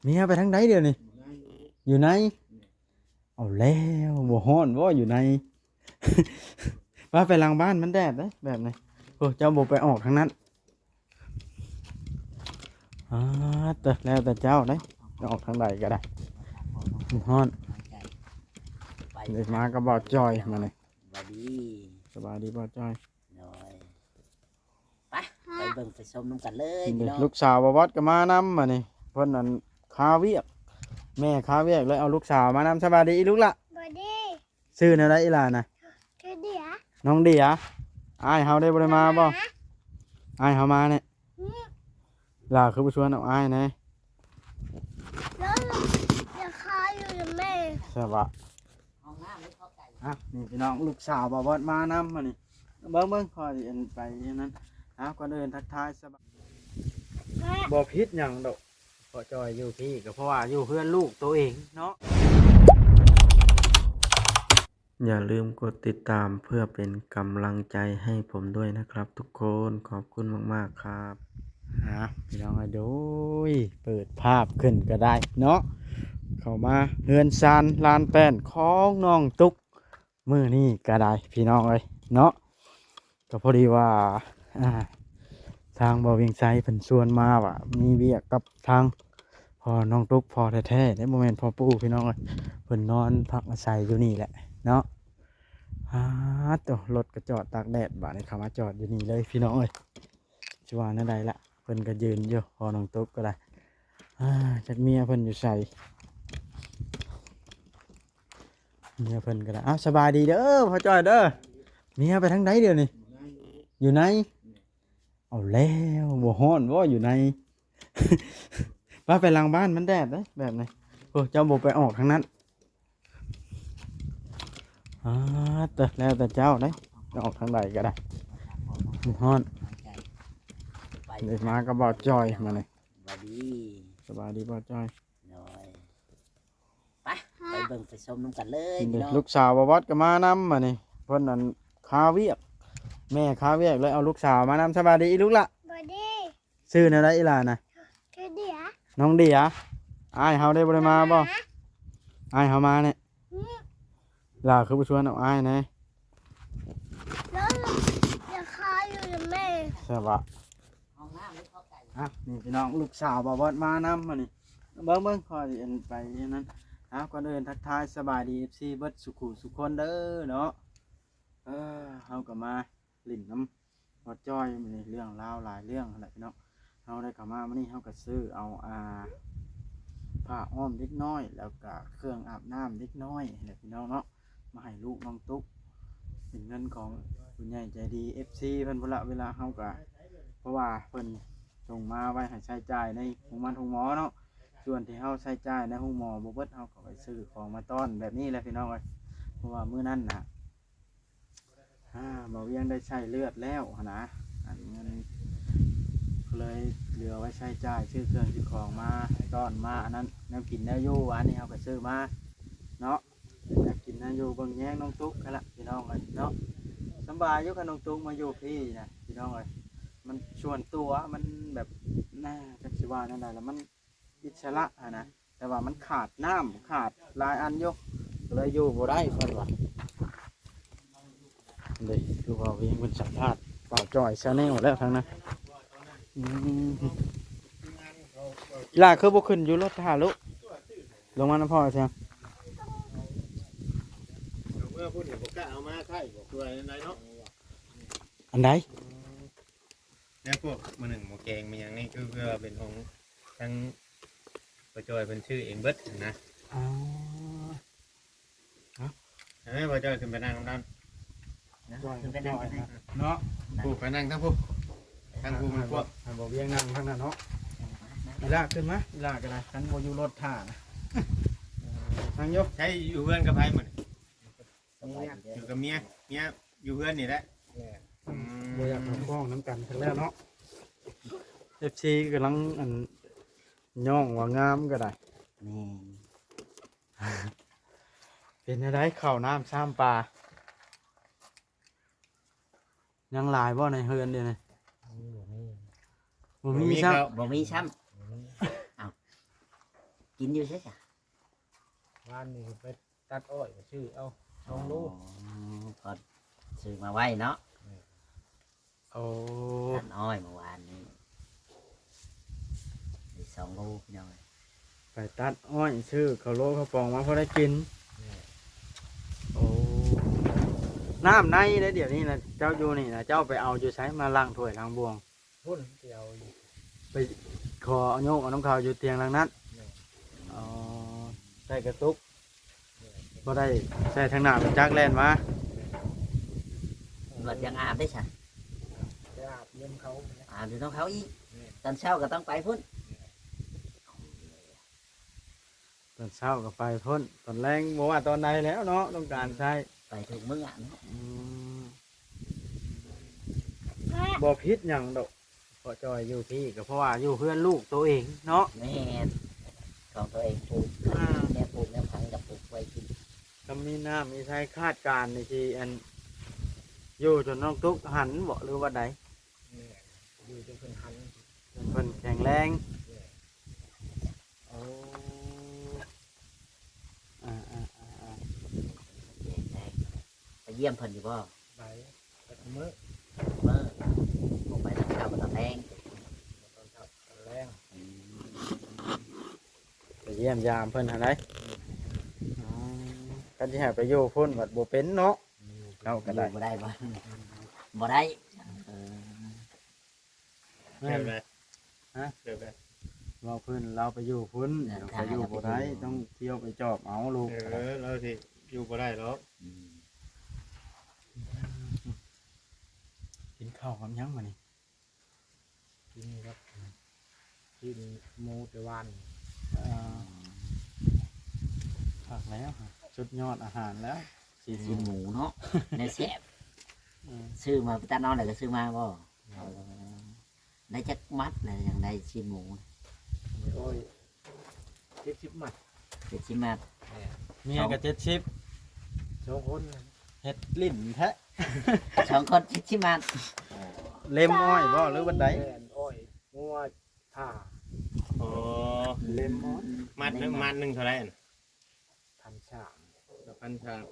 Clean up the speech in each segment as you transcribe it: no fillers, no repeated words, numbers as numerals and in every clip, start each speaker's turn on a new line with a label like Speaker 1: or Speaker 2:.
Speaker 1: เมียไปทางไหนเดี๋ยวนี้อยู่ไหนเอาแล้วบ่ฮ้อนบ่อยู่ใน ว่าไปหลังบ้านมันแดดเด้แบบไหนโอ้เจ้าบ่ไปออกทางนั้นแต่แล้วแต่เจ้าเด้จะออกทางใดก็ได้มันฮ้อนเด็กมาก็บ่จอยมาเลยสบายดีบ่จอย
Speaker 2: ไปเบิ่งไปชมน้ำกันเลยพี่
Speaker 1: เด็ก
Speaker 2: น้อง
Speaker 1: ลูกสาวบ่วัดก็มานำมานี่เพิ่นนั่นคาเวียกแม่คาเวียกเลยเอาลูกสาวมานำสบายดีอีลูกละ
Speaker 3: บอดี้
Speaker 1: ชื่อแนวใดอีหล่ะนะ
Speaker 3: คือเดีย
Speaker 1: น้องเดียอ้ายเฮาได้บ่ได้มาบ่อ้ายเฮามาเนี่ยล่ะคือบ่ชวนเอาอ้ายแหน่
Speaker 3: แล้วจะคาอยู่กับแม่
Speaker 1: ใช่ปะ
Speaker 2: ห้องน้ำไม่เข้าใจ
Speaker 1: นี่พี่น้องลูกสาวบ่วัดมานำมานี่เบิ่งคอยอันไปนั้นก่อนอื่นทักทายสบาย
Speaker 3: แม่
Speaker 1: บ่ผิดหยังดอกพอจอยอยู่พี่ก็เพราะว่าอยู่เพื่อนลูกตัวเองเนาะอย่าลืมกดติดตามเพื่อเป็นกำลังใจให้ผมด้วยนะครับทุกคนขอบคุณมากๆครับพี่น้องดูเปิดภาพขึ้นก็ได้เนาะเข้ามาเฮือนซานลานแป้นของน้องตุ๊กมื้อนี้ก็ได้พี่น้องเอ้ยเนาะก็พอดีว่าทางบ่อเวียงไซเพิ่นชวนมาว่ามีเวียกกับทางพ่อน้องตุ๊กพ่อแท้ๆในโมเมนต์พ่อปู่พี่น้องเอ้ยเพิ่นนอนพักอาศัยอยู่นี่แหละเนาะตัวรถก็จอดตากแดดบาดนี้เข้ามาจอดอยู่นี่เลยพี่น้องเอ้ยสิว่าแนวใดล่ะเพิ่นก็ยืนอยู่พ่อน้องตุ๊กก็ได้จักเมียเพิ่นอยู่ใส่เมียเพิ่นก็ได้สบายดีเด้อพ่อจ้อยเด้อเมียไปทางไหนเดี๋ยวนี้อยู่ไหนเอาแล้วบ่ฮ้อนบ่อยู่ใน ว่าไปหลังบ้านมันแดดเด้แบบไหนโอ้เจ้าบ่ไปออกทางนั้นแต่แล้วแต่เจ้าเด้จะออกทางใดก็ได้มันฮ้อนเด็กมาก็บ่จอยมาเลยสบายดีบ่จอย
Speaker 2: ไปเบิ่งไปชมน้ำกันเลยพี่
Speaker 1: เด็ก
Speaker 2: น้อง
Speaker 1: ลูกสาวบ่วัดก็มานำมานี่เพิ่นนั่นคาเวียกแม่คาเวียกเลยเอาลูกสาวมานำสบายดีอีลูกละ
Speaker 3: บอดี้
Speaker 1: ชื่อแนวใดอีหล่ะนะ
Speaker 3: คือเดีย
Speaker 1: น้องเดียอ้ายเฮาได้บ่ได้มาบ่อ้ายเฮามาเนี่ยล่ะคือบ่ชวนเอาอ้ายแหน่
Speaker 3: แล้วจะคาอยู่กับแม่
Speaker 1: ใช่ปะ
Speaker 2: ห้องน้ำไม่เข้าใจ
Speaker 1: นี่พี่น้องลูกสาวบ่วัดมานำมานี่เบิ่งคอยอันไปนั้นก่อนอื่นทักทายสบายดี FC เบิดสุขุสุขคนเด้อเนาะเฮาก็มาลิ้นน้ำวัดจ้อยมื้อนี้เรื่องราวหลายเรื่องนั่นแหละพี่น้องเฮาได้เข้ามามื้อนี้เฮาก็ซื้อเอาผ้าอ้อมเล็กน้อยแล้วก็เครื่องอาบน้ำเล็กน้อยนั่นแหละพี่น้องเนาะมาให้ลูกน้องตุ๊กเป็นเงินของผู้ใหญ่ใจดี FC เพิ่นพุ่นละเวลาเฮาก็เพราะว่าเพิ่นส่งมาไว้ให้ใช้จ่ายในโรงพยาบาลโรงหมอเนาะส่วนที่เฮาใช้จ่ายในโรงหมอบ่เบิดเฮาก็ไปซื้อของมาต้อนแบบนี้แหละพี่น้องเอ้ยเพราะว่ามื้อนั้นน่ะบ่เวียงได้ใช้เลือดแล้วหั่นนะอันเงินเลยเหลือไว้ใช้จ่ายซื้อเครื่องซื้อของมาต้อนมาอันนั้นแนวกินแนวอยู่อันนี้เฮาก็ซื้อมาเนาะแนวกินแนวอยู่เบิ่งแยงน้องตุ๊กกันละพี่น้องเอ้ยเนาะสำบายอยู่กับน้องตุ๊กมาอยู่พี่นะพี่น้องเอ้ยมันส่วนตัวมันแบบจักสิว่านั่นได้แล้วมันอิสระนะแต่ว่ามันขาดน้ำขาดหลายอันอยู่ก็เลยอยู่บ่ได้เพิ่นว่าเด้ลูกเอาเองเป็นสัมภาษณ์เป่าจ่อยชาแนลแล้วทั้งนั้นล่ะคือบ่ขึ้นอยู่รถท่าลูกลงมาน้ำพ่อเชียง
Speaker 4: เมื่อพูดถึงผมก็เอามาใช่บอกตัวอะไรเนาะ
Speaker 1: อันใด
Speaker 4: เนี่ยพวกมือหนึ่งหมูแกงมันอย่างนี้คือเพื่อเป็นของทั้งประจอยเป็นชื่อเองเบิร์ดนะ
Speaker 1: อ๋อ
Speaker 4: เฮ้ยประจอยขึ้นไปนั่งตรงนั้น
Speaker 2: คือไปนั่งกันได้
Speaker 1: เนาะ
Speaker 4: ผู้ไปนั่งทั้งผู้ทั้งผู้มันพวก
Speaker 1: บอกเวียงนั่งทั้งนั้นเนาะอีลากขึ้นมาอีลากกันนะฉันโมอยู่รถท่านะนั่งยก
Speaker 4: ใช้อยู่เพื่อนกับไพ่เหมือน
Speaker 2: สบายดี
Speaker 4: อยู่กับเมียอยู่เพื่อนนี่แหละ
Speaker 1: โมอยากทำกล้องน้ำกันทั้งแล้วเนาะ FC กำลังอันย่องว่างามก็ได้
Speaker 2: นี่
Speaker 1: เป็นอะไรข้าวน้ำซ้ำปลายังหลายบ่ในเฮือนเดียวนี่บ่มีซ้
Speaker 2: บ่มีช้ กินอยู่ใช่จ้ะ
Speaker 5: ว่านนี่ไปตัดอ้อยชื่อเอาสองลูก
Speaker 2: ก็ซื้อมาไว้เนาะ
Speaker 1: โอ้
Speaker 2: ตัดอ้อยเมื่อวานนี้ได้2 ลูกพี่น้อง
Speaker 1: ไปตัดอ้อยซื้อข้าวโลข้าวปองมาพอได้กินโอ้น้ำในได้เดี๋ยวนี้นะเจ้าอยู่นี่นะเจ้าไปเอาอยู่ใช้มาล้างถ้วยล้างบวง
Speaker 5: พุ่นเดียวอยู่
Speaker 1: ไปขอเอาโยกเอาน้ำขาวอยู่เตียงหลังนั้นอ๋อได้กระตุกบ่ได้ใส่ทางหน้าเป็นจักแล่นมา
Speaker 2: รถยังอาบได้จ้ะ
Speaker 5: จะอาบเยี่ยมเขานะ
Speaker 2: อาบอยู่ต้องเขาอีกตอนเช้าก็ต้องไปพุ่น
Speaker 1: ตอนเช้าก็ไปพ่นตอนแรงบ่ว่าตอนใดแล้วเนาะต้องการใช้
Speaker 2: ไปถึงมื้ออ่ะเนาะ
Speaker 1: อืมบ่ผิดหยังดอกพอจอยอยู่พี่ก็เพราะว่าอยู่เพื่อนลูกตัวเองเนาะ
Speaker 2: แม่ของตัวเองปลูกเนี่ยปลูกเนี่ยพังกับปลูกไว้กิน
Speaker 1: ก็มีน้ำมีใช้คาดการณ์ในที่อันอยู่จนน้องตุ๊กหันบ่หรือว่าใด
Speaker 5: เนี่ยอยู่จนเพิ่นหัน
Speaker 1: เพิ่นแข็งแรงโอ้อ่า
Speaker 2: ไปเยี่ยมเพิ่นอยู่บ่
Speaker 5: ไปตัดมื้อ
Speaker 2: เมื่อผมไปทางเช้าก็ต้องแรง
Speaker 5: ตอนเช้าตอนแรง
Speaker 1: ไปเยี่ยมยามเพิ่นหันไดกันที่หาไปอยู่พุ่นบัดบ่เป็นเนาะเอาก็ได้
Speaker 2: บ่ได้บ่บ่ได้เออ
Speaker 1: แม่
Speaker 4: เดี๋ยวน เลย
Speaker 1: ฮะ
Speaker 4: เดี๋ยวเลย
Speaker 1: เราเพิ่นเราไปอยู่พุ่นไปอยู่บ่ได้ต้องเที่ยวไปจอบเอาลูก
Speaker 4: เราสิอยู่บ่ได้หรอก
Speaker 2: อืม
Speaker 1: กินข้าวกับหยังมานี่
Speaker 5: กินครับกินหมูแต่วาน
Speaker 1: ผักแล้วค่ะสุดยอดอาหารแล้วสี
Speaker 2: กินหมูเนาะในแซ่บ
Speaker 1: อืม
Speaker 2: ซื้อมาตานอนแล้วก็ซื้อมาบ่ได้จักมัดแล้วยังได้ชิ้นหมู
Speaker 5: โอ้ย70 มัด
Speaker 2: 70 มัด
Speaker 1: เมียกับ70
Speaker 5: 2 คนนะ
Speaker 1: เฮ็ดลิ้นแท้
Speaker 2: 2 คน70 มัด
Speaker 1: เล็มอ้อยบ่หรือบันได
Speaker 5: แม่นอ้อยงัวท่า
Speaker 4: อ๋อ
Speaker 1: เล็มอ้อย
Speaker 4: มัดหนึงเท่าไหร่อัน
Speaker 5: พันชาม
Speaker 4: พันชาม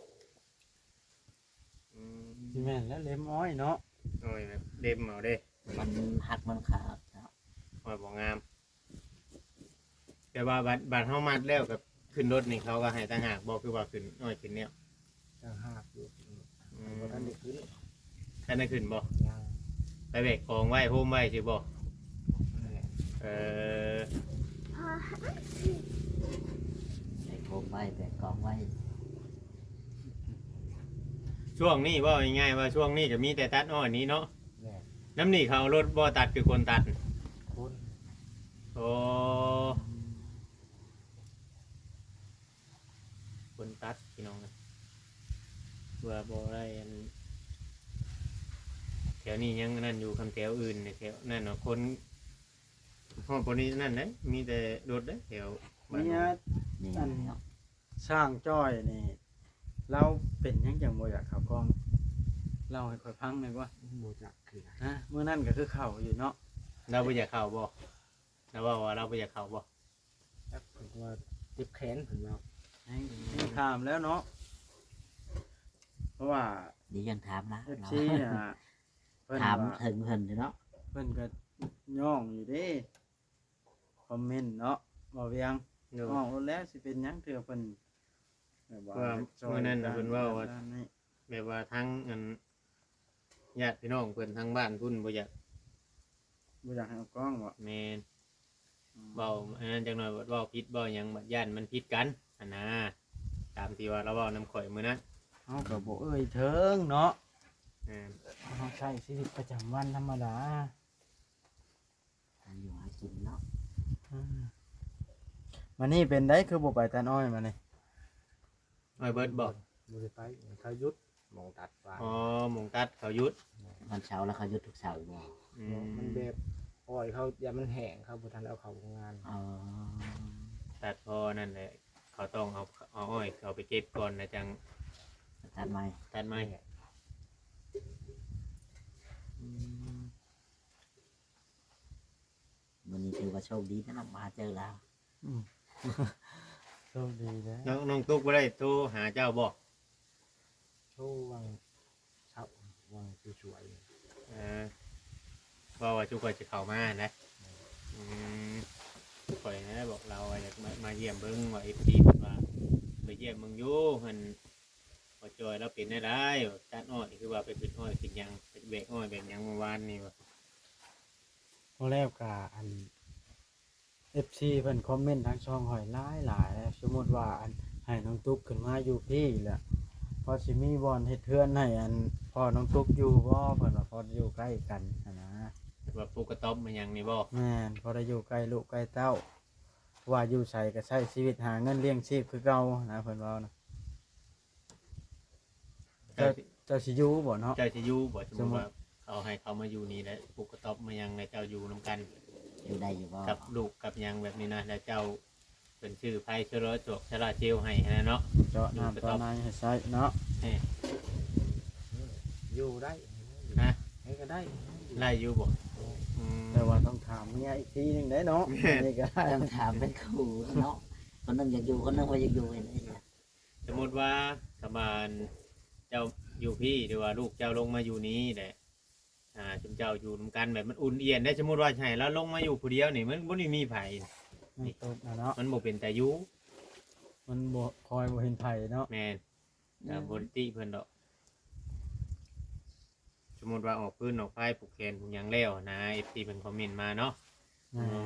Speaker 1: สิแม่นแล้วเล็มอ้อยเนาะ
Speaker 4: โอ้ยแบบเด็มเอาเด้
Speaker 2: มันหักมันขาดเนาะ
Speaker 4: โอ้ยบ่งาม แต่ว่าบัดเฮามัดแล้วกับขึ้นรถนี่เขาก็ให้ต่างหากบ่คือว่าขึ้นน้อยขึ้นเนี่ย
Speaker 5: จังหากอยู่
Speaker 4: อืม
Speaker 5: บ่ทันได้ขึ้น
Speaker 4: ท่านได้ขึ้นบ่
Speaker 5: ยัง
Speaker 4: ไปแบกของไว้โฮมไว้สิบ่
Speaker 5: แม่น
Speaker 4: เออ
Speaker 2: ใส่โคมไว้แบกกองไว้
Speaker 4: ช่วงนี้บ่ง่ายๆว่าช่วงนี้ก็มีแต่ตัดอ้อยนี้เนาะ
Speaker 5: แม่น
Speaker 4: น้ำนี่เขาเอารถบ่ตัดคือคนตัด
Speaker 5: คน
Speaker 4: โอ้คนตัดพี่น้องนะเพื่อบ่ได้อันแถวนี้ยังนั่นอยู่คำแถวอื่นเนี่ยแถวนั่นเนาะคนห้องปนี้นั่นนะมีแต่รถเด้อแถวบ้าน
Speaker 1: เมีย
Speaker 2: นี่เนาะ
Speaker 1: สร้างจ้อยนี่เราเป็นหยังจังบ่อยากเข้ากล้องเล่าให้ค่อยฟังหน่อยว่า
Speaker 5: บ่จักคือ
Speaker 1: ฮะมื้อนั้นก็คือเข้าอยู่เนาะ
Speaker 4: เราบ่อยากเข้าบ่เราว่าเราบ่อยากเข้าบ่
Speaker 5: จักเพิ่นว่าเจ็บแขนเพิ่นว่า
Speaker 1: ให้ถามแล้วเนาะเพราะว่า
Speaker 2: เดี๋ยวยังถามนะ
Speaker 1: FC น่ะเพิ่น
Speaker 2: ถาม
Speaker 1: ว่า
Speaker 2: ถึงเพิ่นอยู่เนาะ
Speaker 1: เพิ่นก็ย่องอยู่เด้คอมเมนต์เนาะบ่เวียง
Speaker 4: เนาะ
Speaker 1: อ๋อแล้วสิเป็นหยังเถื่อเพิ่นแบบ
Speaker 4: ว่ามื้อนั้นน่ะเพิ่นว่าว่า
Speaker 1: ด้นนี้
Speaker 4: แบบว่าทั้งอันญาติพี่น้องเพิ่นทั้งบ้านพุ่นบ่อยาก
Speaker 1: บ่อยากให้เอากล้องบ่
Speaker 4: แม่นเว้าอันนั้นจังหน่อยว่าเว้าผิดเว้าหยังบัดย่านมันผิดกันอันน่ะตามที่ว่าเราเว้านำข่อยมื้อนั้น
Speaker 1: เฮาก็บ่เอ่ยเถิงเนาะ
Speaker 4: อ่า
Speaker 1: เฮาใช้ชีวิตประจำวันธรรมดา
Speaker 2: หาอยู่หากินเนาะ
Speaker 1: มานี่เป็นได้คือบ่ไปตัดอ้อยมานี่
Speaker 4: อ้อยเบิดบ่
Speaker 5: บ่ได้ไปเขาหยุดหมองตัดวาน
Speaker 4: อ๋อหมองตัดเขาหยุด
Speaker 2: วันเสาร์แล้วเขาหยุดทุกเสาร์บ่
Speaker 4: อืม
Speaker 5: มันแบบอ้อยเขาอย่ามันแห้งเขาบ่ทันเอาเข้าโรงงาน
Speaker 2: อ๋อ
Speaker 4: ตัดพอนั่นแหละเขาต้องเอาอ้อยเขาไปเก็บก่อนนะจัง
Speaker 2: ตัดไม้
Speaker 4: ตัดไม้
Speaker 2: วันนี้ถือว่าโชคดีนะเนาะมาเจอแล้ว
Speaker 1: โชคดีนะ
Speaker 4: น้องตุ๊กบ่ได้โทรหาเจ้าบ่
Speaker 5: โชว์วังเช้าวังสวย
Speaker 4: เออว่าทุกคนจะเข้ามานะข่อยนะบอกเราอยากมาเยี่ยมเบิ่งว่า FT เพิ่นว่าไปเยี่ยมมึงอยู่เพิ่นบ่จอยแล้วเป็นได้ตัดอ้อยคือว่าไปเป็นอ้อยเป็นหยังเป็นแบกอ้อยแบกหยังเมื่อวานนี่ว่า
Speaker 1: พอแล้วก็อัน FC เพิ่นคอมเมนต์ทางช่องหอยหลายๆแล้วสมมุติว่าอันให้น้องตุ๊กขึ้นมาอยู่พี่แหละพอสิมีบ่อนเฮ็ดเทือนให้อันพ่อน้องตุ๊กอยู่บ่เพิ่นว่าพออยู่ใกล้กันนะ
Speaker 4: ว่าปลูกกระต๊อบมันหยังนี่บ่
Speaker 1: แม่นพอได้อยู่ใกล้ลูกใกล้เต้าว่าอยู่ใส่ก็ใช้ชีวิตหาเงินเลี้ยงชีพคือเก่านะเพิ่นว่านะเจ้าสิอยู่บ่เนาะ
Speaker 4: เจ้าสิอยู่บ่สมมุติว่าเขาให้เขามาอยู่นี่แล้วปลูกกระต๊อบมันหยังแล้วเจ้าอยู่นํกัน
Speaker 2: อยู่ได้อยู่บ่
Speaker 4: กับลูกกับหยังแบบนี้นะแล้วเจ้าเป็นชื่อไผเชื้อโรคจกชราเจลให้นะเนาะ
Speaker 1: เจาะน้ำต่อในให้ใช้เนาะ
Speaker 5: ๆอยู่ได้
Speaker 4: ฮะ
Speaker 5: ให้ก็ได้
Speaker 4: ไล่อยู่บ่อืม
Speaker 1: แต่ว่าต้องถามเมียอีกทีหนึงได้เนาะ
Speaker 4: แม่น
Speaker 1: นี่ก็ได้
Speaker 2: ต้องถามเป็นครูเนาะคนหนึงอยากอยู่คนหนึงบ่อยากอยู่นี่
Speaker 4: สมมุติว่าสมานเจ้าอยู่พี่หรือว่าลูกเจ้าลงมาอยู่นี้แหละจุมเจ้าอยู่นํกันแบบมันอุ่นเอียนได้สมมุติว่าให้แล้วลงมาอยู่ผู้เดียวนี่มันบ่ได้มีไผ
Speaker 1: มันตกนะเนาะ
Speaker 4: มันบ่เป็นแต่อยู่
Speaker 1: มันบ่คอยบ่เห็นไผเนาะ
Speaker 4: แม่นแต่บ่ได้ติเพิ่นดอกสมมุติว่าออกพื้นออกไฟผูกแขนผูกหยังแล้วนะ FC เพิ่นคอมเมนต์มาเนาะ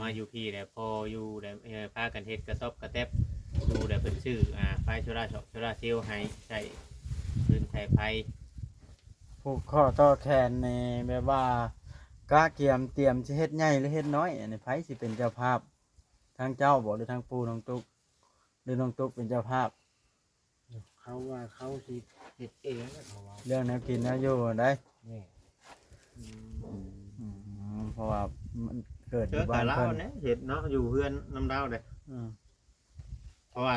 Speaker 4: มาอยู่พี่แล้วพออยู่แล้วพากันเฮ็ดกระต๊อบกระแทบดูแล้วเป็นชื่อไฟโซล่าช็อปโซล่าเซลล์ให้ใช้พื้นไทยไฟ
Speaker 1: ผูกข้อต่อแขนในแบบว่ากะเกียมเตรียมสิเฮ็ดใหญ่หรือเฮ็ดน้อยอันนี้ไผสิเป็นเจ้าภาพทางเจ้าบ่หรือทางปู่น้องตุ๊กหรือน้องตุ๊กเป็นเจ้าภาพ
Speaker 5: เขาว่าเขาสิเฮ็ดเองเขาว่า
Speaker 1: เรื่องแนวกินแนวอยู่ได้
Speaker 5: แม่
Speaker 1: เพราะว่ามันเกิดอ
Speaker 4: เชื้อยู่
Speaker 1: บ้า
Speaker 4: กับ
Speaker 1: น
Speaker 4: เรา
Speaker 1: เพิ่น
Speaker 4: เนี่ยเห็ดเนาะอยู่เพื่อนน้ำดาวเลย
Speaker 1: อืม
Speaker 4: เพราะว่า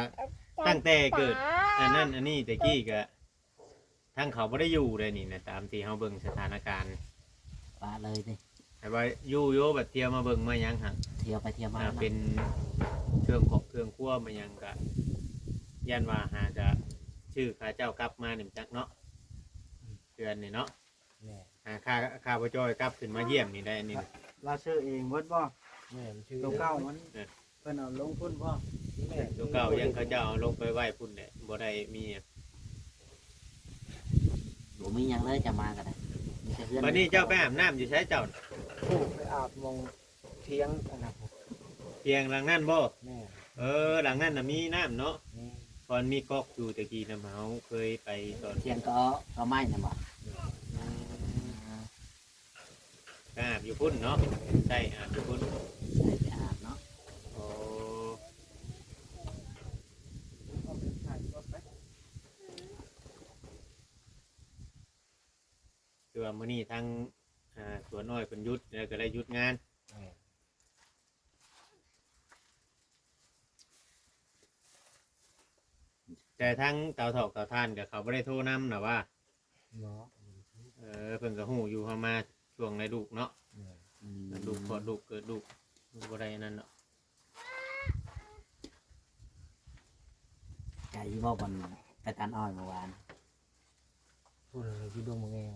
Speaker 4: ตั้งแต่เกิดอันนั้นอันนี้แต่กี้ก็ทั้งเขาไม่ได้อยู่เลยนี่นะตามที่เขาเบิ่งสถานการณ์
Speaker 2: ว่าเลยดิ
Speaker 4: แต่ว่าอยู่โยแบบเที่ยวมาเบิ่งมาหยังหัก
Speaker 2: เที่ยวไปเที่ยวมา
Speaker 4: เป็นเครื่องของเครื่องครัวมาหยังกะยันว่าหาจะชื่อข้าเจ้ากลับมาหนึ่งจักเนาะเดือนนี่เนาะ
Speaker 5: แม่
Speaker 4: ข้าพเจ้ากลับขึ้นมาเยี่ยมนี่ได้อันนี่
Speaker 1: เราซื้อเองเบิดบ่
Speaker 5: แม่มันชื่อ
Speaker 1: ตัวเก่ามันเพิ่นเอาลงทุนบ่
Speaker 5: แม่
Speaker 4: ตัวเก่ายังเขาเจ้าเอาลงไปไหว้พุ่นเนี่ยบ่ได้มีอะ
Speaker 2: บ่มีหยังเลยจะมาก็ได้มีแต่เพื่อน
Speaker 4: วันนี้เจ้าไปอาบน้ำอยู่ใช้เจ้าน่ะ
Speaker 5: ผู้ไปอาบมองเที่ยงอันนั้น
Speaker 4: เพียงหลังนั่นบ่
Speaker 5: แม่
Speaker 4: หลังนั่นน่ะมีน้ำเนาะ
Speaker 5: แม่
Speaker 4: ตอนมีก๊อกอยู่ตะกี้น้ำเฮาเคยไปตอน
Speaker 2: เที่ยงก็ไม้น่ะบ่
Speaker 4: ก็อาบอยู่พุ่นเนาะใช่อาบอยู่พุ่น
Speaker 2: ใส่ไปอาบเนาะ
Speaker 4: โอ้คือว่ามื้อนี้ทั้งสวนอ้อยเพิ่นหยุดแล้วก็ได้หยุดงาน
Speaker 5: แม่
Speaker 4: แต่ทั้งเตาถอกเตาถ่านกับเขาบ่ได้โทรนำน่ะว่า
Speaker 5: เนาะ
Speaker 4: เพิ่นก็ฮู้อยู่เฮามาช่วงในลูกเนาะ
Speaker 5: แม่
Speaker 4: ลูกคลอดลูกเกิดลูกบ่ได้อันนั้นเนาะ
Speaker 2: ไก่บ่บนไปตันอ้อยเมื่อวาน
Speaker 5: พูดเลยที่ดวงมะแงว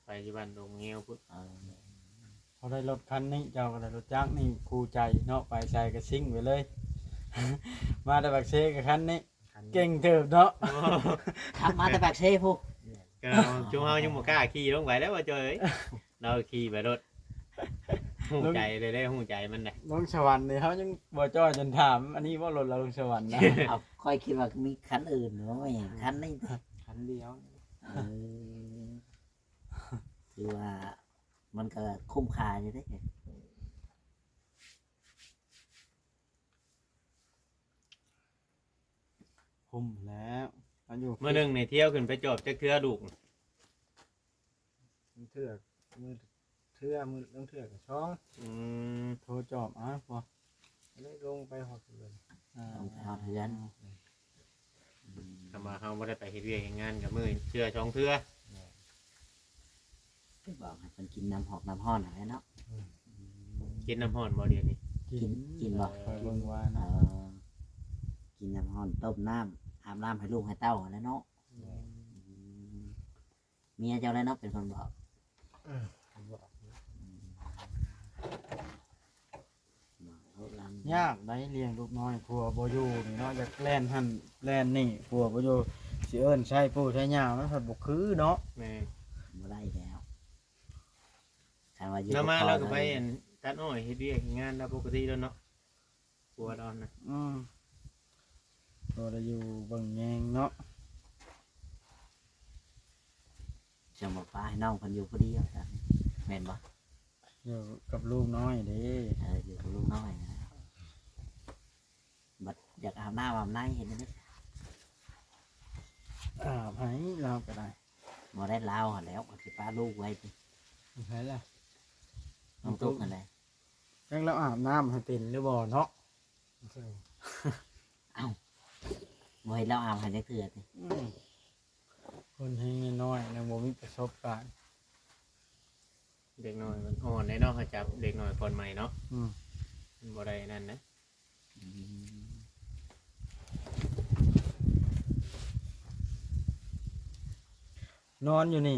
Speaker 4: ไปที่บ้านดงเงี้ยวพุ่น
Speaker 1: พอได้รถคันนี้เจ้าก็ได้รถจักรนี่คู่ใจเนาะไปใส่ก็ซิ่งไปเลย มาแต่บักเซกับคันนี้
Speaker 5: คัน
Speaker 1: เก่งเติบเนาะ
Speaker 2: ขับมาแต่ปากเซ่ผู้
Speaker 4: ก็จุ่มเฮายังบ่กล้าขี่ลงไปแล้วว่าเจ้ยเราขี่ไปรถฮู้ใจเลยได้ฮู้ใจมันได้
Speaker 1: ลงสวรรค์นี่เขายังบ่จ้อยจนถาม อันนี้ว่ารถเราลงสวรรค์นะ
Speaker 2: เอาค่อยคิดว่ามีคันอื่นหรือว่าไม่คันนี้
Speaker 5: คันเดียว
Speaker 2: คือว่ามันก็คุ้มค่าอยู่เด้
Speaker 1: คุ้มแล้วอันอยู่
Speaker 4: มื้อหนึงนี่เที่ยวขึ้นไปจอบจักเทื่อลูก
Speaker 5: มือเถือกมือเทือมือต้องเถือกกับช่อง
Speaker 4: อืม
Speaker 1: โทรจอบบ่
Speaker 5: ได้ลงไปหอกเลย
Speaker 2: ต้องไปเอาเทือน
Speaker 4: คำว่าเฮาบ่ได้ไปเฮ็ดเวียกเฮ็ดงานกับมื้อเทื่อสองเทื่อ
Speaker 2: ไปบอกให้มันกินน้ำหอกน้ำห้อนอะไรเนาะ
Speaker 4: กินน้ำร้อนบ่เดี๋ยวนี้
Speaker 2: กินบ่
Speaker 1: คอยเบิ่งว่า
Speaker 2: เอ
Speaker 1: นะ
Speaker 2: อกินน้ำร้อนต้มน้ำอาบน้ำให้ลูกให้เต้าแล้วเนาะเมียเจ้าแล้วเนาะเป็นคนบอก
Speaker 1: ยากได้เลี้ยงลูกน้อยผัวบ่อยู่นี่เนาะอยากแล่นหั่นแล่นนี่ผัวบ่อยู่สิเอิ้นใช้ปู่ใช้ย่ามันผัดบ่คือเนาะ
Speaker 4: แม่
Speaker 2: บ่ได้แล้วคันว่าอยู่
Speaker 4: เรามา
Speaker 2: กับพ่อ
Speaker 4: เราก็ไปอันตัดอ้อยเฮ็ดเวียกงานเราปกติแล้วเนาะกลัวเรานะ
Speaker 1: บ่ได้อยู่เบิ่งแยงเนาะ
Speaker 2: จะมาฟ้าให้น้องเพิ่นอยู่ผู้เดียวจ้ะแม่นบ่
Speaker 1: อยู่กับลูกน้อยเด้
Speaker 2: อยู่กับลูกน้อยนะบัดอยากอาบน้ำอาบในเห็นไหม
Speaker 1: ให้เราก็ได้
Speaker 2: บ่ได้ลาวหั่นแล้วก็สิป้าลูกไว้ติ
Speaker 1: ให้ล่ะ
Speaker 2: น้องตุ๊กนั่นแหละ
Speaker 1: จังเราอาบน้ำให้เป็นหรือบ่เนาะ
Speaker 2: บ่ให้เราอาบให้ได้เถื่อติ
Speaker 1: คนให้น้อยๆยังบ่มีประสบการณ์
Speaker 4: เด็กน้อยมันอ่อนได้เนาะเขาจับเด็กน้อยคนใหม่เนาะ
Speaker 1: อืม
Speaker 4: มันบ่ได้นั่นนะ
Speaker 2: อืม
Speaker 1: นอนอยู่นี่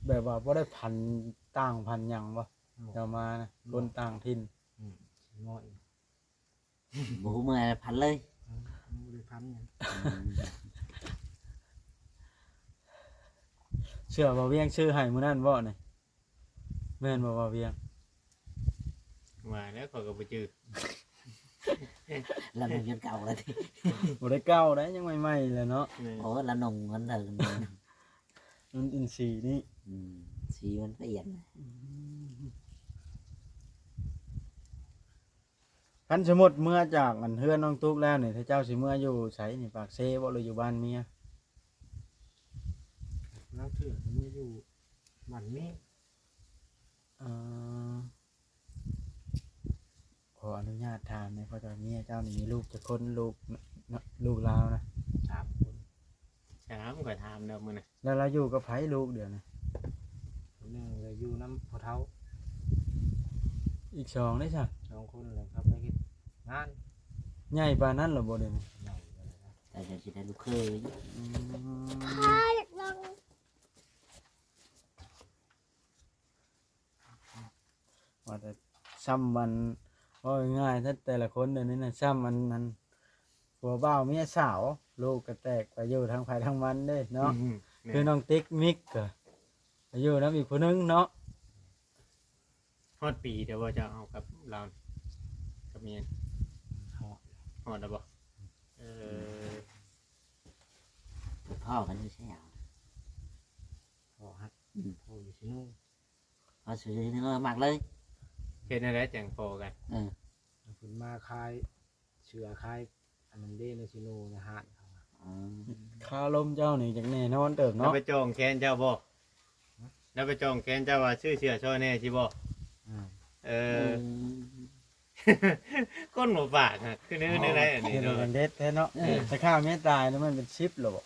Speaker 1: แบบว่าบ่ได้พันต่างพันหยังบ่เดี๋ยวมานะคนต่างถิ่น
Speaker 5: น้อย
Speaker 2: บ่ฮู้เมื่อพันเลย
Speaker 5: บริพันธ์เนี่ย
Speaker 1: เชื่อบ่เวียงชื่อให้มื้อนั้นบ่นี่แม่นบ่ว่าเวียง
Speaker 4: ว่าแล้วเขาก็บ่จื้อ
Speaker 2: แล้วนงจนเก่าแล้วติ
Speaker 1: บ่ได้เก่าได้ยังใหม่ๆเลยเนาะ
Speaker 4: แม่
Speaker 2: โอ้แล้วนงมันเดิน
Speaker 1: มันอินทรีย์นี่
Speaker 2: สีมันเปลี่ยน
Speaker 1: คันสมมุติเมื่อจากอันเฮือนน้องตุ๊กแล้วนี่ถ้าเจ้าสิเมื่ออยู่ไสนี่ปากเซบ่หรืออยู่บ้านเมีย
Speaker 5: แล้วเถื่อนไม่อยู่บ้านนี้
Speaker 1: เอ่อขออนุญาตถามหนะเพราะตอนเมียเจ้านี่มีลูกจักคนลูกลูกลาวนะ
Speaker 5: 3 คน
Speaker 4: ถามก็ถามเด้อมื้อน่ะ
Speaker 1: แล้วเราอยู่กับไผลูกเดียวนะ
Speaker 5: คนหนึงเลยอยู่น้ำพ่อเฒ่า
Speaker 1: อีกสองได้จ้ะ
Speaker 5: 2 คนเลยครับไปเฮ็ดงาน
Speaker 1: ใหญ่ปานนั้นเหรอบ่เดี๋ยวนี้
Speaker 5: ใหญ่เลยนะ
Speaker 2: แต่จะสิได้ลูกเคย
Speaker 3: ข้าอยากลอง
Speaker 1: ว่าแต่ซ้ำมันว่าง่ายๆถ้าแต่ละคนเดี๋ยวนี้นะซ้ำมันนั้นผัวบ่าวเมียสาวลูกก็แตกไปอยู่ทางไผทางมันเด้เนาะ
Speaker 4: แม่
Speaker 1: คือน้องติ๊กมิกก็ไปอยู่นำอีกผู้หนึงเนาะ
Speaker 4: ฮอดปีเดี๋ยวว่าจะเอากับเรากับเมีย
Speaker 5: เหาะ
Speaker 4: ฮอดแล้วบ่เออ
Speaker 2: พ่อกันอยู่ใช่ไหม
Speaker 5: เหาะฮักพ่ออยู่ที่นู่น
Speaker 2: พอซื้อเนื้อหมักเลย
Speaker 4: เฮ็ดอะไรจังพอกัน
Speaker 5: แล้วคุณมาคายเชือคายอันนั้นเด้ในชิโนในหาดเขาอะ
Speaker 1: คาลมเจ้านี่จังแน่นอนเติบ
Speaker 4: แล้ว
Speaker 1: เนาะ
Speaker 4: ไปจองแค้นเจ้าบ่แล้วไปจองแค้นเจ้าว่าชื่อเชื่อช่อแน่สิบ่
Speaker 5: อ่า
Speaker 4: เออ ก้นหมูปากอะคือเนื้ออะไรอันนี้
Speaker 1: เฮ็ด
Speaker 4: เนาะ
Speaker 1: กันเด็ดแท้เนาะแต่ข้าวเมียตายแล้วมันเป็น10หรอบ่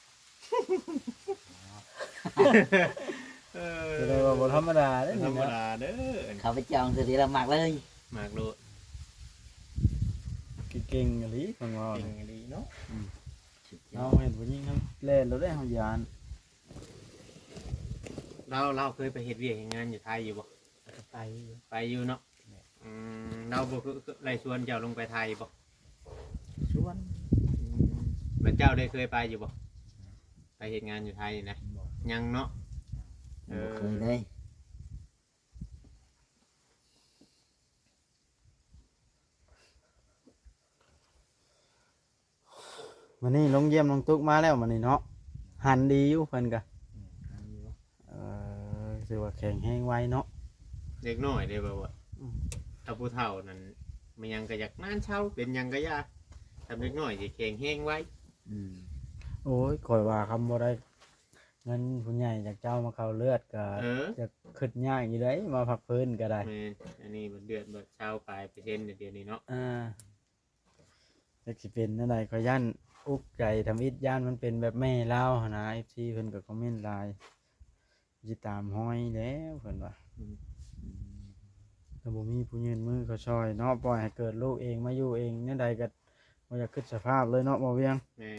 Speaker 4: เออ
Speaker 1: แสดงว่าบ่ธรรมดาเด้
Speaker 4: ธร
Speaker 1: นี่
Speaker 4: รม
Speaker 1: เนาะ
Speaker 4: ดาเด้อ
Speaker 2: เขาไปจองซื้อที่เราหมักเลย
Speaker 4: หมากโลด
Speaker 1: เก่งๆอีหลีเพิ่นว่า
Speaker 4: จริงดีเนาะ
Speaker 1: เอาเห็นผู้หญิงทั้งเล่นแล้วได้เฮายาน
Speaker 4: เราเคยไปเฮ็ดเวียกเฮ็ดงานอยู่ไทยอยู่บ่
Speaker 5: แล้วก็ไปอยู่
Speaker 4: ไปอยู่เนาะเราบ่คือไรชวนเจ้าลงไปไทยบ่
Speaker 5: ชวน
Speaker 4: แล้วเจ้าได้เคยไปอยู่บ่ไปเฮ็ดงานอยู่ไทยนี่นะ
Speaker 5: บอก
Speaker 4: ยังเนาะ
Speaker 2: เคยเลย
Speaker 1: มื้อนี้ลงเยี่ยมน้องตุ๊กมาแล้วมื้อนี้เนาะหันดีอยู่เพิ่นก็
Speaker 5: อันนี้วะ
Speaker 1: ถือว่าแข็งแรงไวเนาะ
Speaker 4: เด็กน้อยได้บ่ว่า
Speaker 1: อืม
Speaker 4: ถ้าผู้เฒ่านั่นมันยังก็อยากนานเช้าเป็นหยังก็ยากทำเด็กน้อยสิแข็งแรงไว้
Speaker 1: โอ้ยข่อยว่าคำบ่ได้เงินผู้ใหญ่จากเจ้ามาเข้าเลือดก็
Speaker 4: เออ
Speaker 1: จะคิดยากอยู่ได้มาพักพื้นก็ได้
Speaker 4: แม่นอันนี้มันเดือนบ่เช้าปลายเปอร์เซ็นต์เดี๋ยวนี้เนาะ
Speaker 1: จักสิเป็นอะไรขอยย่านอุกใจทำอิดย่านมันเป็นแบบแม่เล่าหั่นนะ FC เพิ่นก็คอมเมนต์ไลน์สิตามห้อยแล้วเพิ่นว่าโด แล้วบ่มีผู้ยืนมือเขาช่วยเนาะปล่อยให้เกิดลูกเองมาอยู่เองเนี่ยใดก็บ่อยากคิดสภาพเลยเนาะบ่เวียง
Speaker 4: แม่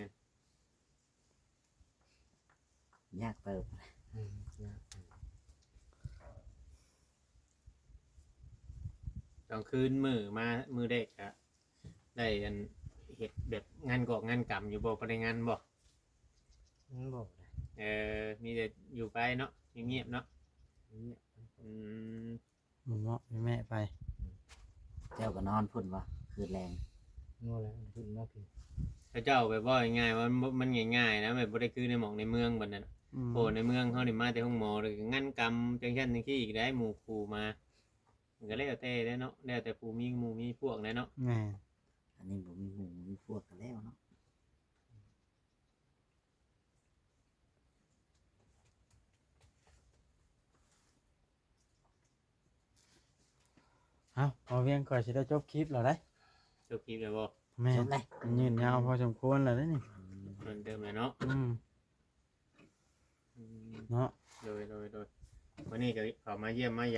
Speaker 4: น
Speaker 2: ยากเติบ
Speaker 4: ตอนคืนมือเด็กอะได้อันเฮ็ดแบบงานกอกงานกรรมอยู่บ่บ่ได้งานบ่
Speaker 5: มันบอกได้
Speaker 4: มีแต่อยู่ไปเนาะเงียบๆเนาะ
Speaker 5: เนี่ย
Speaker 4: อืม
Speaker 1: เนาะให้แม่ไป
Speaker 2: เจ้าก็นอนพุ่นวะคืนแรง
Speaker 5: นั่นแหละขึ้นมาพี่
Speaker 4: ถ้าเจ้าแบบว่าง่ายๆว่ามันง่ายๆนะแบบบ่ได้คือในหม่องในเมืองบัดนั้นน่ะ โอ้ในเมืองเขานี่มาแต่ห้องหมอเลยงานกรรมจังซั่นจังซี่อีกได้หมู่ครูมามันก็แล้วแต่เนาะแล้วแต่ผู้มีหมู่มีพวกนะเนาะ
Speaker 1: แม่
Speaker 2: อันนี้ผมมีหมูมีพวกกันแล้วเนาะ
Speaker 1: เอ้าบ่เวียงก่อนสิได้จบคลิปแล้วได้
Speaker 4: จบคลิปแล้วบ่
Speaker 1: แม่
Speaker 2: จบเลย
Speaker 1: มันยืนยาวพอสมควรแล้วเด้นี่
Speaker 4: เหมือนเดิมเลยเนาะ
Speaker 1: อืม
Speaker 4: อืม
Speaker 1: เนาะ
Speaker 4: โดยวันนี้ก็เขามาเยี่ยมมายาม